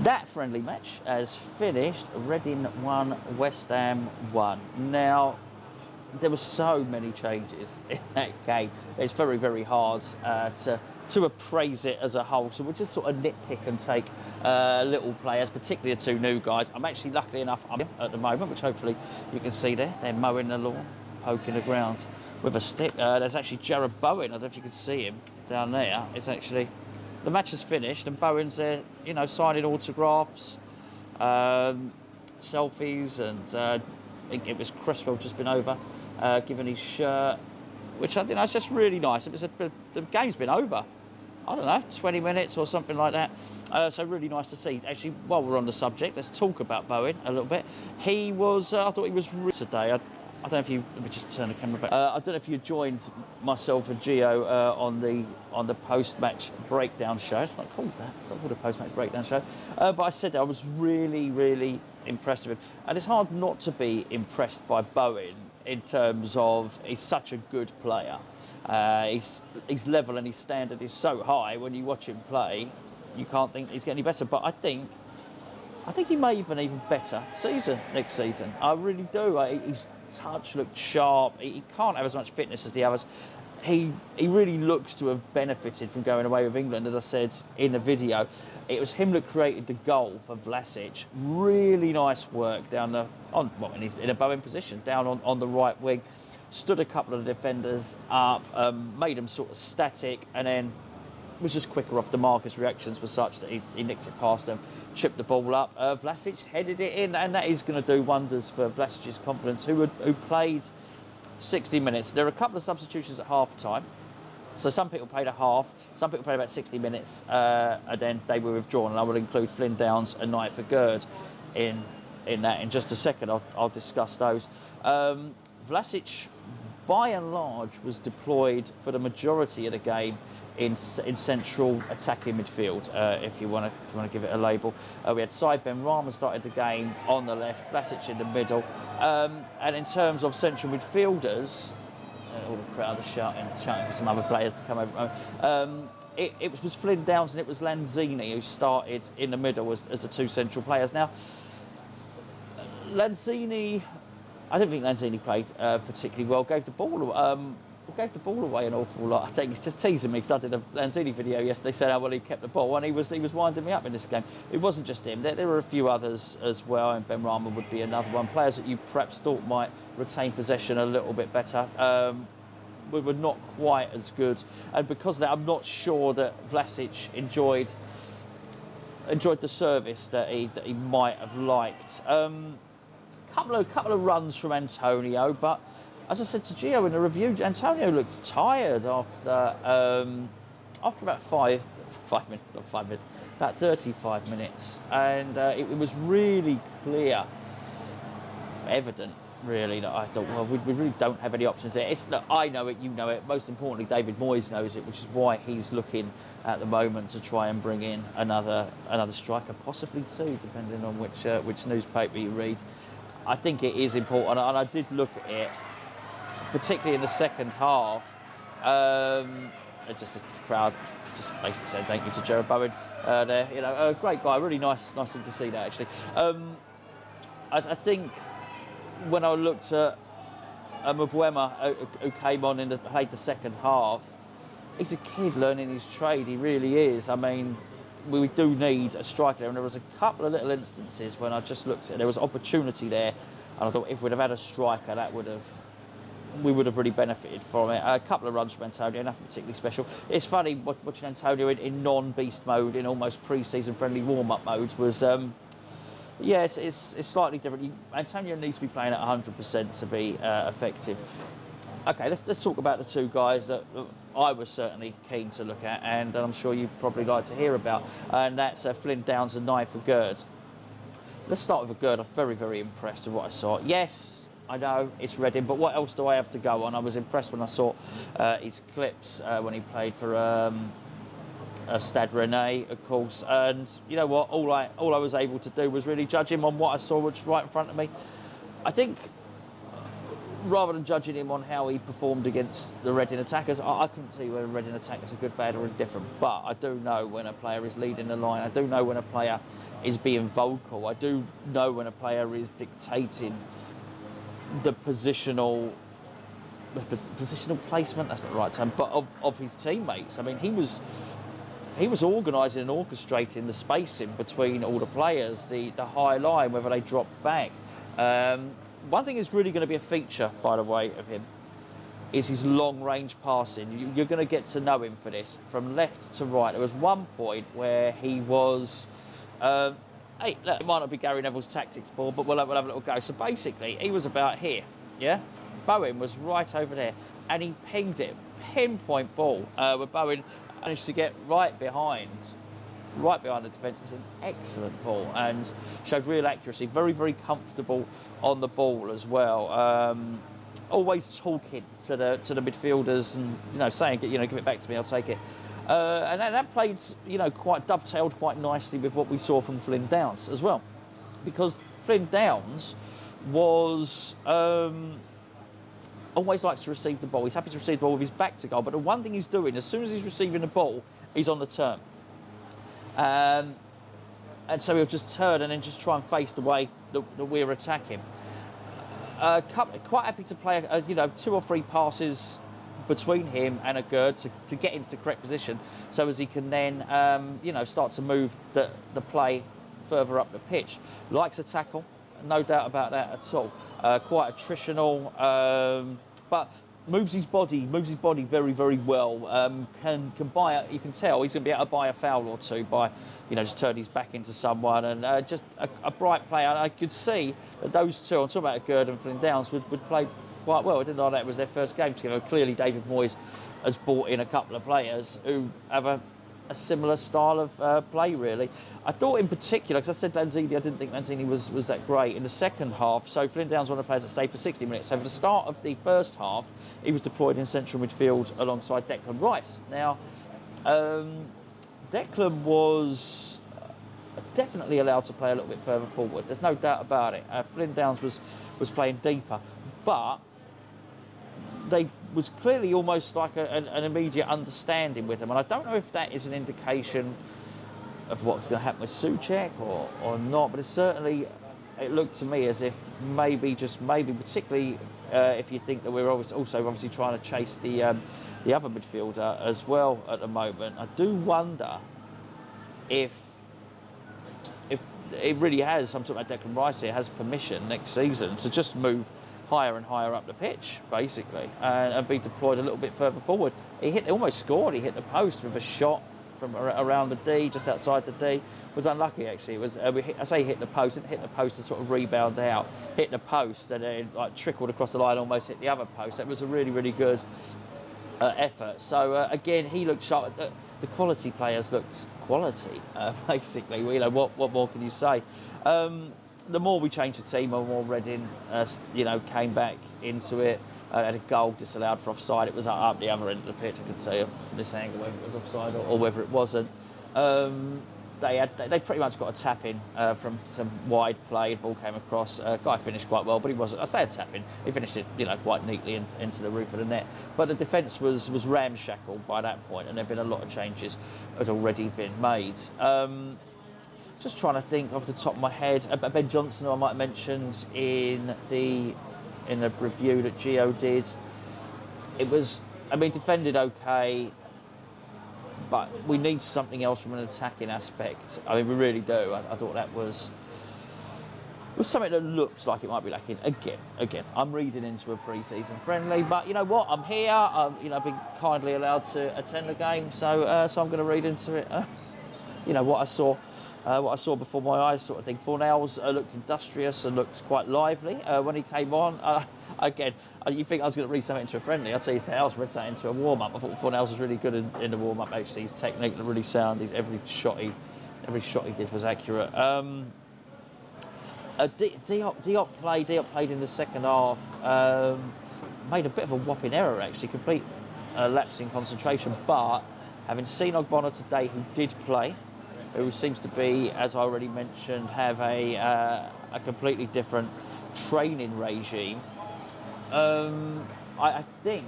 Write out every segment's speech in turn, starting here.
That friendly match has finished. Reading 1, West Ham 1. Now, there were so many changes in that game. It's very, very hard to appraise it as a whole. So we'll just sort of nitpick and take little players, particularly the two new guys. I'm actually, luckily enough, I'm at the moment, which hopefully you can see there. They're mowing the lawn, poking the ground with a stick. There's actually Jared Bowen. I don't know if you can see him down there. It's actually, the match has finished and Bowen's there, you know, signing autographs, selfies, and I think it was Cresswell just been over, giving his shirt, which I think that's just really nice. The game's been over, I don't know, 20 minutes or something like that. So really nice to see. Actually, while we're on the subject, let's talk about Bowen a little bit. He was, I thought he was today. I don't know if you, let me just turn the camera back. I don't know if you joined myself and Gio on the post-match breakdown show. It's not called that. It's not called a post-match breakdown show. But I said I was really, really impressed with him. And it's hard not to be impressed by Bowen in terms of he's such a good player. His level and his standard is so high. When you watch him play, you can't think he's getting any better. But I think he may even better season next season. I really do. His touch looked sharp. He can't have as much fitness as the others. He really looks to have benefited from going away with England. As I said in the video, it was him that created the goal for Vlasic. Really nice work down in a Bowen position, down on the right wing. Stood a couple of the defenders up, made them sort of static, and then was just quicker off the mark. His reactions were such that he nicked it past them, chipped the ball up. Vlasic headed it in, and that is going to do wonders for Vlasic's confidence, who played 60 minutes. There are a couple of substitutions at half time. So some people played a half, some people played about 60 minutes, and then they were withdrawn. And I will include Flynn Downes and Aguerd in that in just a second. I'll discuss those. Vlasic, by and large, was deployed for the majority of the game in central attacking midfield, if you want to give it a label. We had Said Benrahma started the game on the left, Vlasic in the middle, and in terms of central midfielders, all the crowd are shouting for some other players to come over. It was Flynn Downes and it was Lanzini who started in the middle as the two central players. Now, Lanzini, I don't think Lanzini played particularly well. Gave the ball away an awful lot. I think he's just teasing me because I did a Lanzini video yesterday saying how well he kept the ball, and he was winding me up in this game. It wasn't just him. There were a few others as well, and Benrahma would be another one. Players that you perhaps thought might retain possession a little bit better. We were not quite as good, and because of that, I'm not sure that Vlasic enjoyed the service that he might have liked. Couple of runs from Antonio, but as I said to Gio in the review, Antonio looked tired after about 5 minutes, not 5 minutes, about 35 minutes, and it was really clear, evident, really, that I thought, well, we really don't have any options there. I know it, you know it. Most importantly, David Moyes knows it, which is why he's looking at the moment to try and bring in another striker, possibly two, depending on which newspaper you read. I think it is important, and I did look at it, particularly in the second half. Just the crowd just basically saying thank you to Jared Bowen there. You know, a great guy, really nice thing to see that actually. I think when I looked at Mbeumo, who came on and played the second half, he's a kid learning his trade. He really is. I mean, we do need a striker there, and there was a couple of little instances when I just looked at it, there was opportunity there, and I thought if we'd have had a striker, we would have really benefited from it. A couple of runs from Antonio, nothing particularly special. It's funny watching Antonio in non-beast mode, in almost pre-season friendly warm-up modes was, yeah, it's slightly different. Antonio needs to be playing at 100% to be effective. Okay, let's talk about the two guys that I was certainly keen to look at, and I'm sure you'd probably like to hear about, and that's Flynn Downes and Aguerd. Let's start with Aguerd. I'm very, very impressed with what I saw. Yes, I know it's Reading, but what else do I have to go on? I was impressed when I saw his clips when he played for Stade Rennais, of course, and you know what? All I was able to do was really judge him on what I saw, which was right in front of me. I think rather than judging him on how he performed against the Reading attackers, I couldn't tell you whether Reading attackers are good, bad or indifferent. But I do know when a player is leading the line. I do know when a player is being vocal. I do know when a player is dictating the positional placement. That's not the right term, but of his teammates. I mean, he was organising and orchestrating the spacing between all the players, the high line, whether they drop back. One thing is really going to be a feature, by the way, of him, is his long-range passing. You're going to get to know him for this, from left to right. There was one point where he was... hey, look, it might not be Gary Neville's tactics ball, but we'll have a little go. So basically, he was about here, yeah? Bowen was right over there, and he pinged it, pinpoint ball, where Bowen managed to get right behind the defence. It was an excellent ball and showed real accuracy. Very, very comfortable on the ball as well. Always talking to the midfielders and saying, give it back to me, I'll take it. And that played quite dovetailed quite nicely with what we saw from Flynn Downes as well, because Flynn Downes was always likes to receive the ball. He's happy to receive the ball with his back to goal, but the one thing he's doing, as soon as he's receiving the ball, he's on the turn. And so he'll just turn and then just try and face the way that we're attacking. Quite happy to play, 2 or 3 passes between him and Aguerd to get into the correct position, so as he can then, start to move the play further up the pitch. Likes a tackle, no doubt about that at all. Quite attritional, but moves his body very, very well. Can buy it. You can tell he's going to be able to buy a foul or two by, just turning his back into someone, and just a bright player. I could see that those two, I'm talking about Aguerd and Flynn Downes, would play quite well. I didn't know that was their first game together. Clearly, David Moyes has brought in a couple of players who have a similar style of play, really. I thought in particular, because I said Lanzini, I didn't think Lanzini was that great in the second half. So Flynn Downes was one of the players that stayed for 60 minutes. So for the start of the first half, he was deployed in central midfield alongside Declan Rice. Now, Declan was definitely allowed to play a little bit further forward. There's no doubt about it. Flynn Downes was playing deeper, but they was clearly almost like an immediate understanding with him, and I don't know if that is an indication of what's going to happen with Souček or not, but it looked to me as if maybe particularly if you think that we're also obviously trying to chase the other midfielder as well at the moment. I do wonder if it really has, I'm talking about Declan Rice here, has permission next season to just move higher and higher up the pitch, basically, and be deployed a little bit further forward. He almost scored. He hit the post with a shot from around the D, just outside the D. Was unlucky, actually. It was. I say hit the post, didn't hit the post to sort of rebound out. Hit the post and then trickled across the line, almost hit the other post. That was a really, really good effort. So again, he looked sharp. The quality players looked quality, basically. What more can you say? The more we changed the team, the more Reading, came back into it. Had a goal disallowed for offside. It was up the other end of the pitch. I could tell you from this angle whether it was offside or whether it wasn't. They pretty much got a tap in from some wide play. The ball came across. Guy finished quite well, but he wasn't. I say a tap in. He finished it, quite neatly into the roof of the net. But the defence was ramshackle by that point, and there'd been a lot of changes had already been made. Just trying to think off the top of my head. Ben Johnson, who I might have mentioned in the review that Gio did. It was, defended okay, but we need something else from an attacking aspect. We really do. I thought that was something that looked like it might be lacking. Again, I'm reading into a pre-season friendly, but you know what? I'm here. I've been kindly allowed to attend the game, so I'm going to read into it. What I saw before my eyes, sort of thing. Fornals looked industrious and looked quite lively when he came on. Again, you think I was going to read something into a friendly? I'll tell you something else. Read something into a warm-up. I thought Fornals was really good in the warm-up. Actually, his technique looked really sound. Every shot he did was accurate. Diop played in the second half. Made a bit of a whopping error, actually, complete lapse in concentration. But having seen Ogbonna today, who did play, who seems to be, as I already mentioned, have a completely different training regime, I think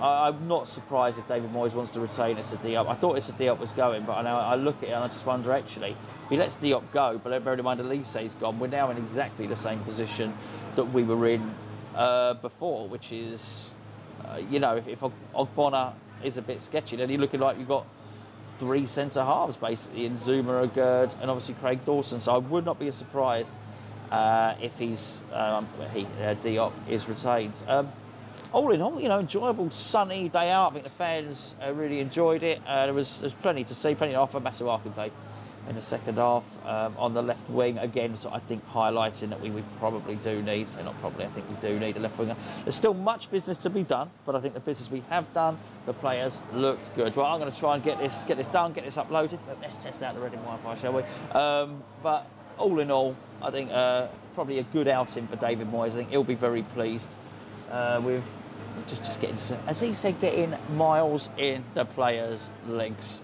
I'm not surprised if David Moyes wants to retain Issa Diop. I thought Issa Diop was going, but I look at it and I just wonder, actually, if he lets Diop go, but bear in mind Elise's gone, we're now in exactly the same position that we were in before, which is, if Ogbonna is a bit sketchy, then you're looking like you've got 3 centre halves basically in Zuma, Aguerd, and obviously Craig Dawson. So I would not be surprised if Diop is retained. All in all, enjoyable sunny day out. I think the fans really enjoyed it. There's plenty to see, plenty to offer. Massive arcade play in the second half on the left wing again. So I think highlighting that we probably do need. So not probably, I think we do need a left winger. There's still much business to be done, but I think the business we have done, the players looked good. Well, I'm going to try and get this done, get this uploaded. Let's test out the Reading Wi-Fi, shall we? But all in all, I think probably a good outing for David Moyes. I think he'll be very pleased with just getting, as he said, getting miles in the players' legs.